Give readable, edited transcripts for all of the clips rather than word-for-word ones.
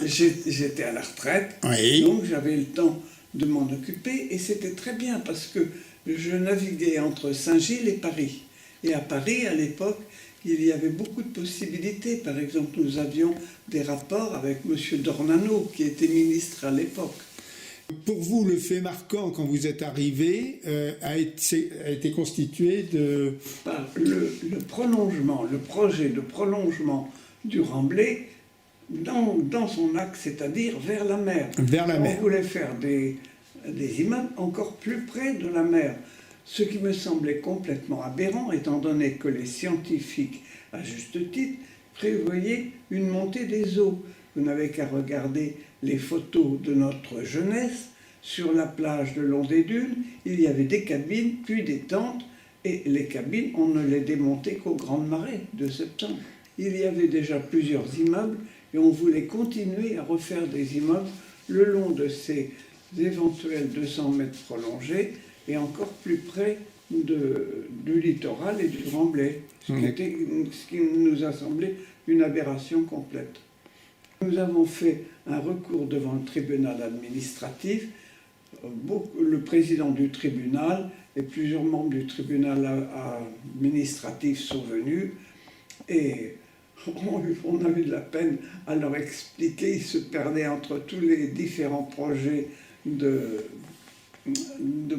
J'étais à la retraite, Oui. donc j'avais le temps de m'en occuper et c'était très bien parce que je naviguais entre Saint-Gilles et Paris. Et à Paris, à l'époque, il y avait beaucoup de possibilités. Par exemple, nous avions des rapports avec M. Dornano, qui était ministre à l'époque. Pour vous, le fait marquant quand vous êtes arrivé a été constitué de... Par le prolongement, le projet de prolongement du Remblai dans son axe, c'est-à-dire vers la mer. Vers la mer. On voulait faire des immeubles encore plus près de la mer. Ce qui me semblait complètement aberrant, étant donné que les scientifiques, à juste titre, prévoyaient une montée des eaux. Vous n'avez qu'à regarder les photos de notre jeunesse. Sur la plage le long des dunes, il y avait des cabines, puis des tentes, et les cabines, on ne les démontait qu'aux grandes marées de septembre. Il y avait déjà plusieurs immeubles, et on voulait continuer à refaire des immeubles le long de ces éventuels 200 mètres prolongés, et encore plus près du littoral et du Remblai, ce qui nous a semblé une aberration complète. Nous avons fait un recours devant le tribunal administratif. Le président du tribunal et plusieurs membres du tribunal administratif sont venus et on avait de la peine à leur expliquer. Ils se perdaient entre tous les différents projets de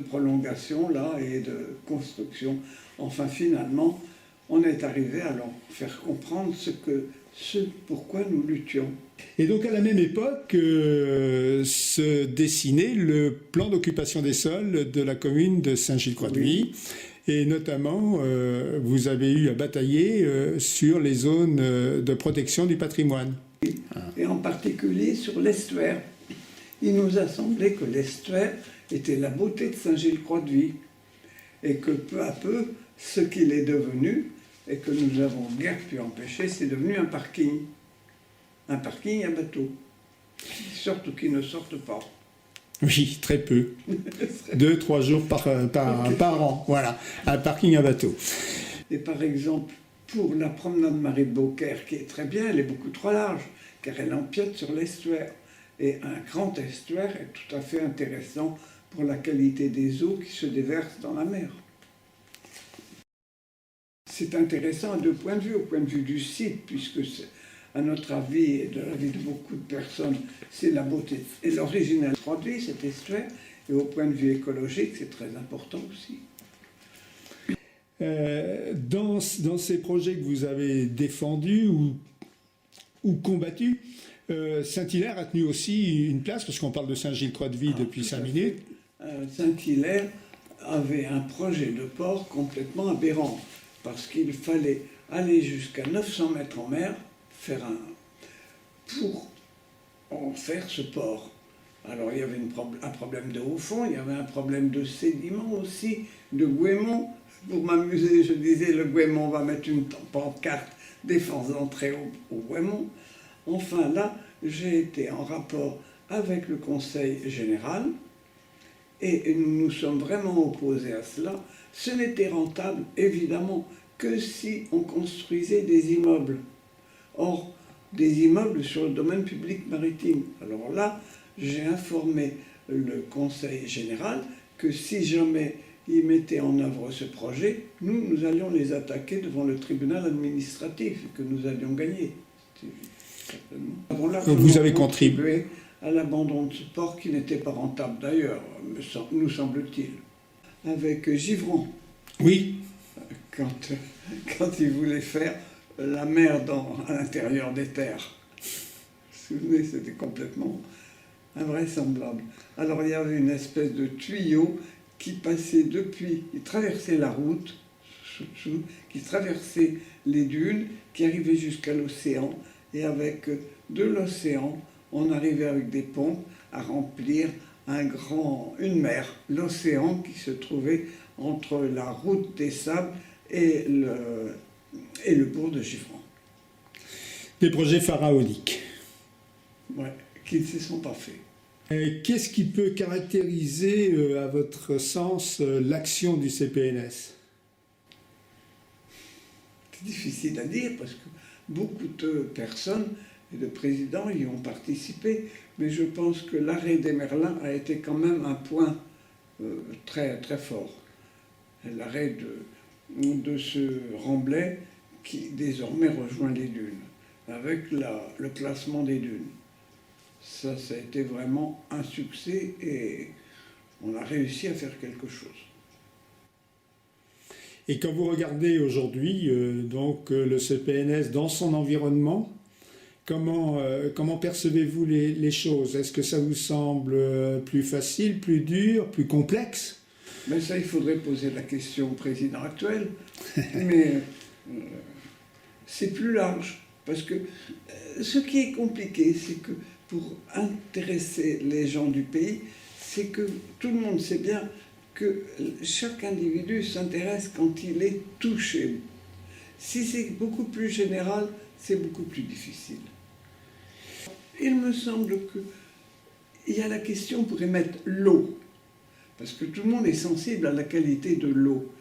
prolongation là, et de construction. Enfin, finalement, on est arrivé à leur faire comprendre ce pourquoi nous luttions. Et donc à la même époque se dessinait le plan d'occupation des sols de la commune de Saint-Gilles-Croix-de-Vie. Oui. Et notamment, vous avez eu à batailler sur les zones de protection du patrimoine. Et en particulier sur l'estuaire. Il nous a semblé que l'estuaire était la beauté de Saint-Gilles-Croix-de-Vie. Et que peu à peu, ce qu'il est devenu, et que nous avons guère pu empêcher, c'est devenu un parking. Un parking à bateau. Qui sortent ou qui ne sortent pas. Oui, très peu. 2-3 jours par an. Voilà, un parking à bateau. Et par exemple, pour la promenade Marie de Beaucaire, qui est très bien, elle est beaucoup trop large, car elle empiète sur l'estuaire. Et un grand estuaire est tout à fait intéressant pour la qualité des eaux qui se déversent dans la mer. C'est intéressant à deux points de vue. Au point de vue du site, puisque à notre avis et de l'avis de beaucoup de personnes, c'est la beauté et l'original produit, cet estuaire. Et au point de vue écologique, c'est très important aussi. Dans ces projets que vous avez défendus ou combattus, Saint-Hilaire a tenu aussi une place, parce qu'on parle de Saint-Gilles-Croix-de-Vie depuis 5 minutes. Saint-Hilaire avait un projet de port complètement aberrant, parce qu'il fallait aller jusqu'à 900 mètres en mer, pour en faire ce port. Alors il y avait un problème de haut fond, il y avait un problème de sédiment aussi, de goémon. Pour m'amuser, je disais, le goémon va mettre une pancarte défense d'entrée au goémon. Enfin là, j'ai été en rapport avec le Conseil général et nous nous sommes vraiment opposés à cela. Ce n'était rentable, évidemment, que si on construisait des immeubles. Or, des immeubles sur le domaine public maritime. Alors là, j'ai informé le Conseil général que si jamais ils mettaient en œuvre ce projet, nous allions les attaquer devant le tribunal administratif et que nous allions gagner. Vous avez contribué à l'abandon de ce port qui n'était pas rentable d'ailleurs, nous semble-t-il. Avec Givron. Oui. Quand il voulait faire la mer à l'intérieur des terres. Vous vous souvenez, c'était complètement invraisemblable. Alors il y avait une espèce de tuyau qui passait il traversait la route, qui traversait les dunes, qui arrivait jusqu'à l'océan, et avec de l'océan, on arrivait avec des pompes à remplir une mer, l'océan qui se trouvait entre la route des Sables et le bourg de Givron. Des projets pharaoniques. Oui, qui ne se sont pas faits. Qu'est-ce qui peut caractériser, à votre sens, l'action du CPNS? C'est difficile à dire parce que beaucoup de personnes et de présidents y ont participé, mais je pense que l'arrêt des Merlins a été quand même un point très, très fort. L'arrêt de ce remblai qui désormais rejoint les dunes, avec le classement des dunes. Ça a été vraiment un succès et on a réussi à faire quelque chose. Et quand vous regardez aujourd'hui le CPNS dans son environnement, comment percevez-vous les choses? Est-ce que ça vous semble plus facile, plus dur, plus complexe? Mais ça, il faudrait poser la question au président actuel. Mais c'est plus large. Parce que ce qui est compliqué, c'est que pour intéresser les gens du pays, c'est que tout le monde sait bien que chaque individu s'intéresse quand il est touché. Si c'est beaucoup plus général, c'est beaucoup plus difficile. Il me semble qu'il y a la question pour émettre l'eau, parce que tout le monde est sensible à la qualité de l'eau.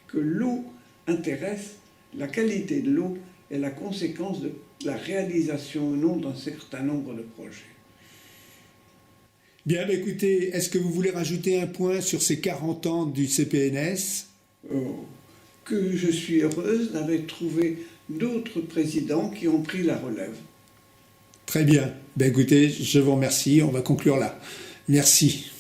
Que l'eau intéresse, la qualité de l'eau est la conséquence de la réalisation ou non d'un certain nombre de projets. Bien, écoutez, est-ce que vous voulez rajouter un point sur ces 40 ans du CPNS? Que je suis heureuse d'avoir trouvé d'autres présidents qui ont pris la relève. Très bien. Ben, écoutez, je vous remercie. On va conclure là. Merci.